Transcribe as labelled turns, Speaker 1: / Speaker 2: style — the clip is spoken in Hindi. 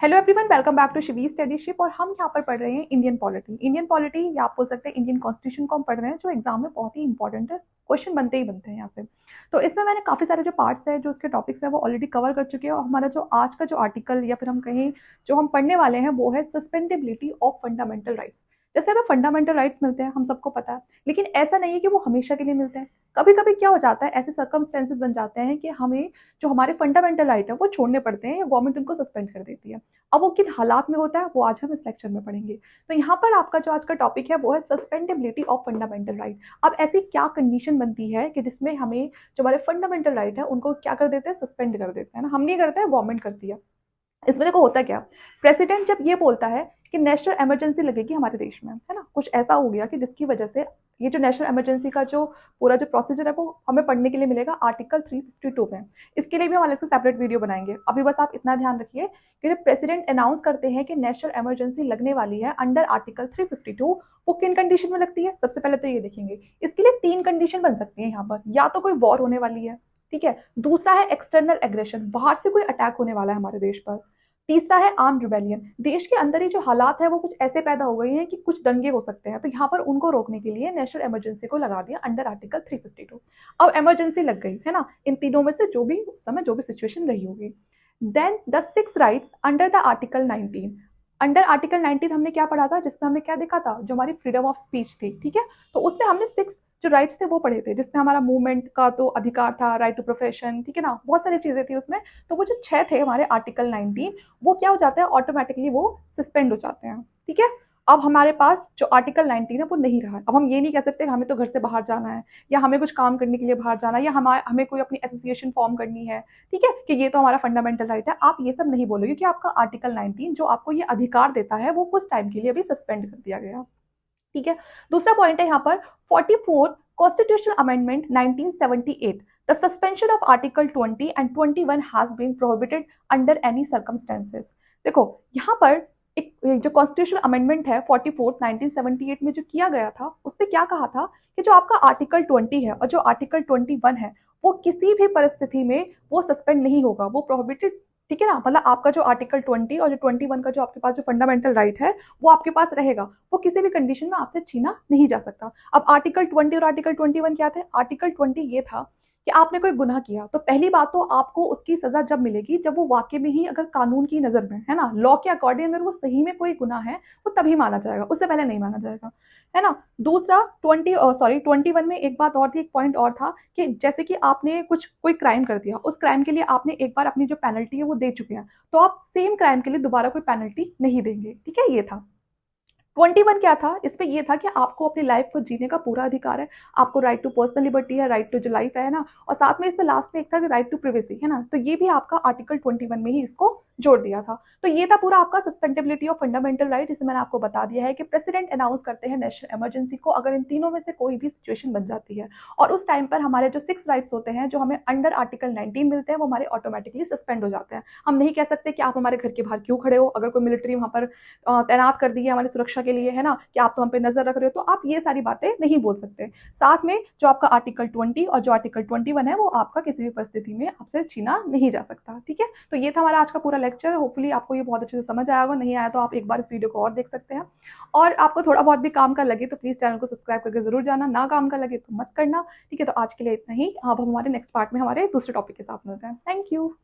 Speaker 1: Hello everyone, welcome back to Shivi studyship. और हम यहाँ पर पढ़ रहे हैं इंडियन पॉलिटी। इंडियन पॉलिटी या आप बोल सकते हैं इंडियन कॉन्स्टिट्यूशन को हम पढ़ रहे हैं, जो एग्जाम में बहुत ही इंपॉर्टेंट है। क्वेश्चन बनते ही बनते हैं यहाँ पे। तो इसमें मैंने काफी सारे जो पार्ट्स है, जो उसके टॉपिक्स है, वो ऑलरेडी कवर कर चुके हैं। और हमारा जो आज का जो आर्टिकल या फिर हम कहें जो हम पढ़ने वाले हैं, वो है सस्पेंडेबिलिटी ऑफ फंडामेंटल राइट्स। जैसे हमें फंडामेंटल राइट्स मिलते हैं, हम सबको पता है, लेकिन ऐसा नहीं है कि वो हमेशा के लिए मिलते हैं। कभी कभी क्या हो जाता है, ऐसे सर्कमस्टेंसेस बन जाते हैं कि हमें जो हमारे फंडामेंटल राइट है वो छोड़ने पड़ते हैं, या गवर्नमेंट उनको सस्पेंड कर देती है। अब वो किन हालात में होता है, वो आज हम इस लेक्चर में पढ़ेंगे। तो यहाँ पर आपका जो आज का टॉपिक है वो है सस्पेंडेबिलिटी ऑफ फंडामेंटल राइट। अब ऐसी क्या कंडीशन बनती है कि जिसमें हमें जो हमारे फंडामेंटल राइट है उनको क्या कर देते हैं, सस्पेंड कर देते हैं ना। हम नहीं करते हैं, गवर्नमेंट करती है। इसमें देखो होता क्या, प्रेसिडेंट जब ये बोलता है कि नेशनल इमरजेंसी लगेगी हमारे देश में, है ना, कुछ ऐसा हो गया कि जिसकी वजह से ये जो नेशनल इमरजेंसी का जो पूरा जो प्रोसीजर है वो हमें पढ़ने के लिए मिलेगा आर्टिकल 352 में। इसके लिए भी हम अलग से सेपरेट वीडियो बनाएंगे। अभी बस आप इतना ध्यान रखिए कि जब प्रेसिडेंट अनाउंस करते हैं कि नेशनल इमरजेंसी लगने वाली है अंडर आर्टिकल 352, वो किन कंडीशन में लगती है, सबसे पहले तो ये देखेंगे। इसके लिए 3 कंडीशन बन सकती है यहाँ पर। या तो कोई वॉर होने वाली है, ठीक है। दूसरा है एक्सटर्नल एग्रेशन, बाहर से कोई अटैक होने वाला है हमारे देश पर। तीसरा है आर्म रिबेलियन, देश के अंदर ही जो हालात है वो कुछ ऐसे पैदा हो गए हैं कि कुछ दंगे हो सकते हैं। तो यहाँ पर उनको रोकने के लिए नेशनल इमरजेंसी को लगा दिया अंडर आर्टिकल 352। अब इमरजेंसी लग गई है ना, इन तीनों में से जो भी उस समय जो भी सिचुएशन रही होगी। Then the 6 rights under the article 19। Under article 19 हमने क्या पढ़ा था, जिसमें हमने क्या देखा था, जो हमारी फ्रीडम ऑफ स्पीच थी, ठीक है। तो उसमें हमने 6 जो राइट्स थे वो पढ़े थे, जिसमें हमारा मूवमेंट का तो अधिकार था, राइट टू प्रोफेशन, ठीक है ना, बहुत सारी चीजें थी उसमें। तो वो जो 6 थे हमारे आर्टिकल 19, वो क्या हो जाता है, ऑटोमेटिकली वो सस्पेंड हो जाते हैं, ठीक है। अब हमारे पास जो आर्टिकल 19 है वो नहीं रहा। अब हम ये नहीं कह सकते हमें तो घर से बाहर जाना है, या हमें कुछ काम करने के लिए बाहर जाना है, या हमें कोई अपनी एसोसिएशन फॉर्म करनी है, ठीक है, कि ये तो हमारा फंडामेंटल राइट है। आप ये सब नहीं बोलोगे, क्योंकि आपका आर्टिकल 19 जो आपको ये अधिकार देता है वो कुछ टाइम के लिए अभी सस्पेंड कर दिया गया, ठीक है। दूसरा पॉइंट है यहाँ पर 44 constitutional amendment 1978, the suspension of article 20 and 21 has been prohibited under any circumstances. देखो यहाँ पर एक जो कॉन्स्टिट्यूशनल अमेंडमेंट है 44 1978 में जो किया गया था, उसमें क्या कहा था कि जो आपका आर्टिकल 20 है और जो आर्टिकल 21 है, वो किसी भी परिस्थिति में वो सस्पेंड नहीं होगा, वो प्रोहिबिटेड, ठीक है ना। मतलब आपका जो आर्टिकल 20 और जो 21 का जो आपके पास जो फंडामेंटल राइट है वो आपके पास रहेगा, वो किसी भी कंडीशन में आपसे छीना नहीं जा सकता। अब आर्टिकल 20 और आर्टिकल 21 क्या थे। आर्टिकल 20 ये था कि आपने कोई गुनाह किया तो पहली बात तो आपको उसकी सजा जब मिलेगी जब वो वाकई में ही अगर कानून की नजर में, है ना, लॉ के अकॉर्डिंग अगर वो सही में कोई गुनाह है, वो तभी माना जाएगा, उससे पहले नहीं माना जाएगा, है ना। दूसरा 21 में एक बात और थी, एक पॉइंट और था कि जैसे कि आपने कुछ कोई क्राइम कर दिया, उस क्राइम के लिए आपने एक बार अपनी जो पेनल्टी है वो दे चुके हैं, तो आप सेम क्राइम के लिए दोबारा कोई पेनल्टी नहीं देंगे, ठीक है। ये था 21 क्या था, इसमें ये था कि आपको अपनी लाइफ को जीने का पूरा अधिकार है, आपको राइट टू पर्सनल लिबर्टी है, राइट टू जो लाइफ है ना, और साथ में इसमें लास्ट में एक था कि राइट टू प्रिवेसी, है ना। तो ये भी आपका आर्टिकल 21 में ही इसको जोड़ दिया था। तो ये था पूरा आपका सस्पेंडेबिलिटी ऑफ फंडामेंटल राइट। इसमें मैंने आपको बता दिया है कि प्रेसिडेंट अनाउंस करते हैं नेशनल इमरजेंसी को अगर इन तीनों में से कोई भी सिचुएशन बन जाती है, और उस टाइम पर हमारे जो 6 राइट्स होते हैं जो हमें अंडर आर्टिकल 19 मिलते हैं, वो हमारे ऑटोमेटिकली सस्पेंड हो जाते हैं। हम नहीं कह सकते कि आप हमारे घर के बाहर क्यों खड़े हो, अगर कोई मिलिट्री वहां पर तैनात कर दी है हमारी सुरक्षा के लिए, है ना, कि आप तो हम पे नजर रख रहे हो, तो आप ये सारी बातें नहीं बोल सकते। साथ में जो आपका आर्टिकल 20 और जो आर्टिकल 21 है वो आपका किसी भी परिस्थिति में आपसे छीना नहीं जा सकता, ठीक है। तो ये था हमारा आज का पूरा लेक्चर। होपफुली आपको ये बहुत अच्छे से समझ आया होगा, नहीं आया तो आप एक बार इस वीडियो को और देख सकते हैं। और आपको थोड़ा बहुत भी काम का लगे तो प्लीज चैनल को सब्सक्राइब करके जरूर जाना, ना काम का लगे तो मत करना, ठीक है। तो आज के लिए इतना ही। अब हम हमारे नेक्स्ट पार्ट में हमारे दूसरे टॉपिक के साथ मिलते हैं। Thank you.